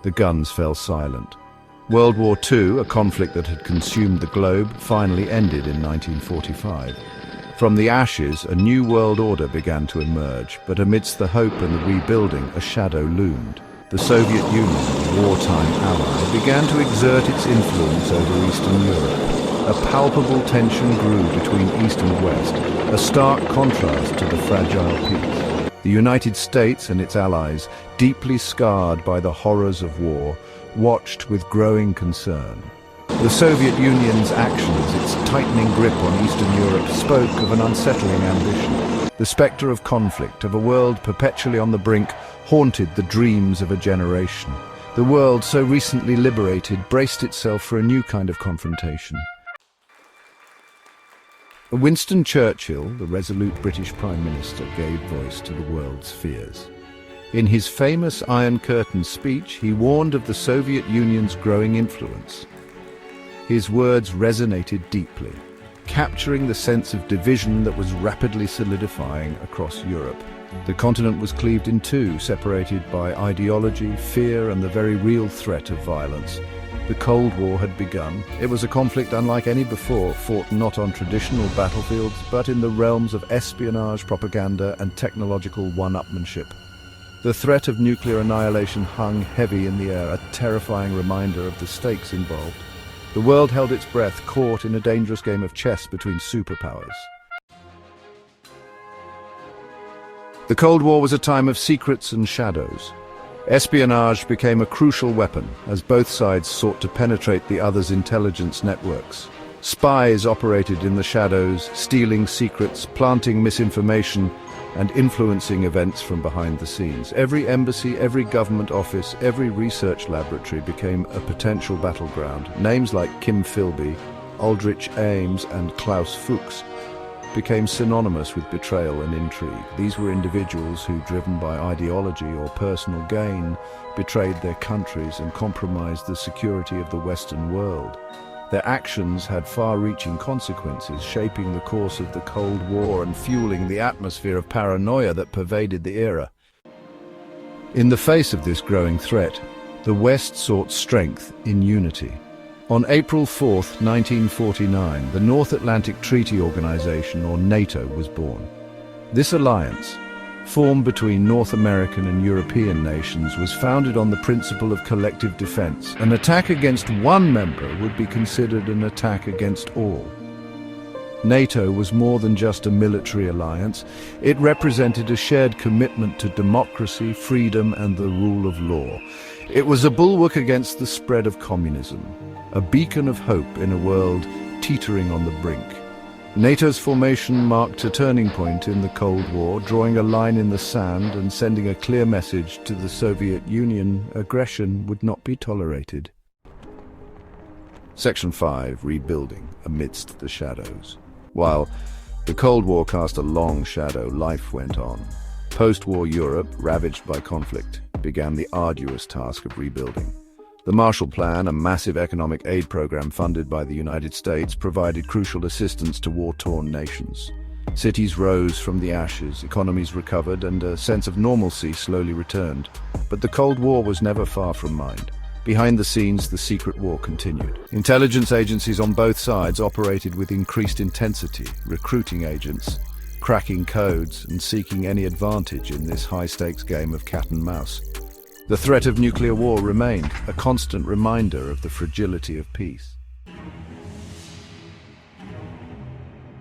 The guns fell silent. World War II, a conflict that had consumed the globe, finally ended in 1945. From the ashes, a new world order began to emerge, but amidst the hope and the rebuilding, a shadow loomed. The Soviet Union, a wartime ally, began to exert its influence over Eastern Europe. A palpable tension grew between East and West, a stark contrast to the fragile peace. The United States and its allies, deeply scarred by the horrors of war, watched with growing concern. The Soviet Union's actions, its tightening grip on Eastern Europe, spoke of an unsettling ambition. The spectre of conflict, of a world perpetually on the brink, haunted the dreams of a generation. The world, so recently liberated, braced itself for a new kind of confrontation. Winston Churchill, the resolute British Prime Minister, gave voice to the world's fears. In his famous Iron Curtain speech, he warned of the Soviet Union's growing influence. His words resonated deeply, capturing the sense of division that was rapidly solidifying across Europe. The continent was cleaved in two, separated by ideology, fear, and the very real threat of violence. The Cold War had begun. It was a conflict unlike any before, fought not on traditional battlefields, but in the realms of espionage, propaganda, and technological one-upmanship. The threat of nuclear annihilation hung heavy in the air, a terrifying reminder of the stakes involved. The world held its breath, caught in a dangerous game of chess between superpowers. The Cold War was a time of secrets and shadows. Espionage became a crucial weapon as both sides sought to penetrate the other's intelligence networks. Spies operated in the shadows, stealing secrets, planting misinformation, and influencing events from behind the scenes. Every embassy, every government office, every research laboratory became a potential battleground. Names like Kim Philby, Aldrich Ames, and Klaus Fuchs became synonymous with betrayal and intrigue. These were individuals who, driven by ideology or personal gain, betrayed their countries and compromised the security of the Western world. Their actions had far-reaching consequences, shaping the course of the Cold War and fueling the atmosphere of paranoia that pervaded the era. In the face of this growing threat, the West sought strength in unity. On April 4, 1949, the North Atlantic Treaty Organization, or NATO, was born. This alliance, formed between North American and European nations, was founded on the principle of collective defense. An attack against one member would be considered an attack against all. NATO was more than just a military alliance. It represented a shared commitment to democracy, freedom, and the rule of law. It was a bulwark against the spread of communism, a beacon of hope in a world teetering on the brink. NATO's formation marked a turning point in the Cold War, drawing a line in the sand and sending a clear message to the Soviet Union: aggression would not be tolerated. Section 5. Rebuilding amidst the shadows. While the Cold War cast a long shadow, life went on. Post-war Europe, ravaged by conflict, began the arduous task of rebuilding. The Marshall Plan, a massive economic aid program funded by the United States, provided crucial assistance to war-torn nations. Cities rose from the ashes, economies recovered, and a sense of normalcy slowly returned. But the Cold War was never far from mind. Behind the scenes, the secret war continued. Intelligence agencies on both sides operated with increased intensity, recruiting agents, cracking codes, and seeking any advantage in this high-stakes game of cat and mouse. The threat of nuclear war remained, a constant reminder of the fragility of peace.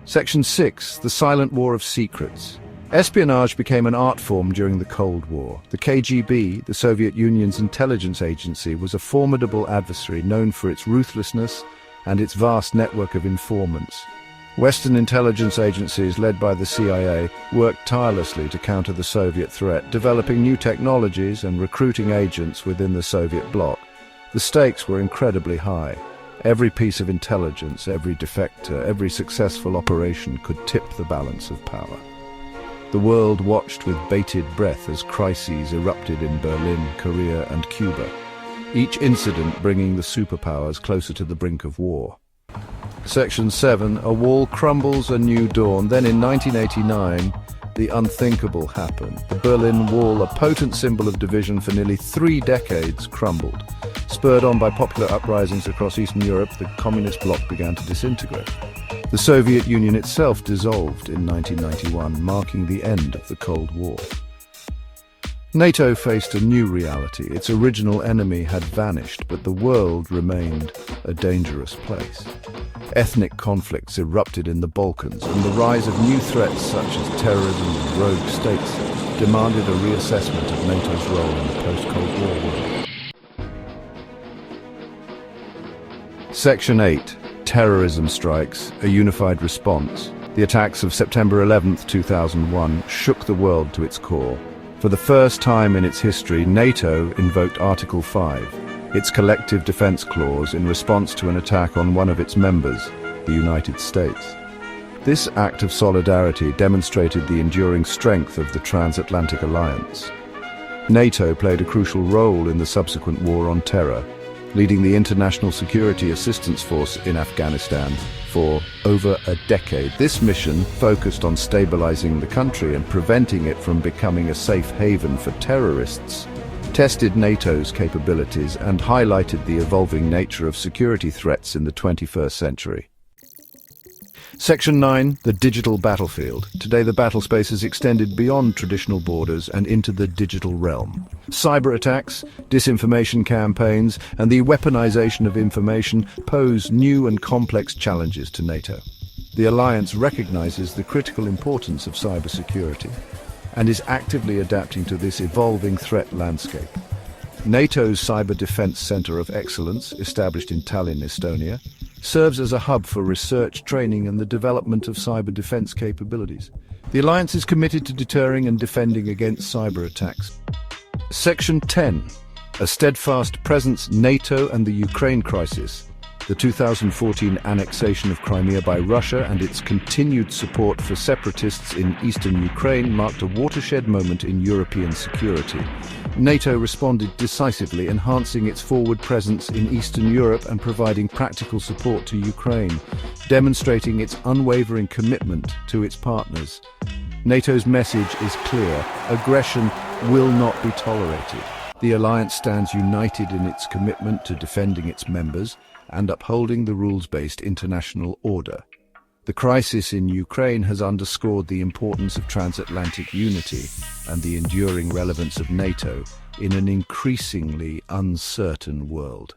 Section 6. The Silent War of Secrets. Espionage became an art form during the Cold War. The KGB, the Soviet Union's intelligence agency, was a formidable adversary known for its ruthlessness and its vast network of informants. Western intelligence agencies, led by the CIA, worked tirelessly to counter the Soviet threat, developing new technologies and recruiting agents within the Soviet bloc. The stakes were incredibly high. Every piece of intelligence, every defector, every successful operation could tip the balance of power. The world watched with bated breath as crises erupted in Berlin, Korea, and Cuba, each incident bringing the superpowers closer to the brink of war. Section 7. A wall crumbles, a new dawn. Then in 1989, the unthinkable happened. The Berlin Wall, a potent symbol of division for nearly 3 decades, crumbled. Spurred on by popular uprisings across Eastern Europe, the communist bloc began to disintegrate. The Soviet Union itself dissolved in 1991, marking the end of the Cold War. NATO faced a new reality. Its original enemy had vanished, but the world remained a dangerous place. Ethnic conflicts erupted in the Balkans, and the rise of new threats such as terrorism and rogue states demanded a reassessment of NATO's role in the post-Cold War world. Section 8. Terrorism strikes, a unified response. The attacks of September 11, 2001 shook the world to its core. For the first time in its history, NATO invoked Article 5, its collective defense clause, in response to an attack on one of its members, the United States. This act of solidarity demonstrated the enduring strength of the transatlantic alliance. NATO played a crucial role in the subsequent war on terror, leading the International Security Assistance Force in Afghanistan for over a decade. This mission, focused on stabilizing the country and preventing it from becoming a safe haven for terrorists, tested NATO's capabilities and highlighted the evolving nature of security threats in the 21st century. Section 9. The digital battlefield. Today the battle space has extended beyond traditional borders and into the digital realm. Cyber attacks, disinformation campaigns, and the weaponization of information pose new and complex challenges to NATO. The alliance recognizes the critical importance of cybersecurity and is actively adapting to this evolving threat landscape. NATO's Cyber Defense Center of Excellence, established in Tallinn, Estonia, serves as a hub for research, training, and the development of cyber defense capabilities. The alliance is committed to deterring and defending against cyber attacks. Section 10. A steadfast presence. NATO and the Ukraine crisis. The 2014 annexation of Crimea by Russia and its continued support for separatists in eastern Ukraine marked a watershed moment in European security. NATO responded decisively, enhancing its forward presence in Eastern Europe and providing practical support to Ukraine, demonstrating its unwavering commitment to its partners. NATO's message is clear: aggression will not be tolerated. The alliance stands united in its commitment to defending its members and upholding the rules-based international order. The crisis in Ukraine has underscored the importance of transatlantic unity and the enduring relevance of NATO in an increasingly uncertain world.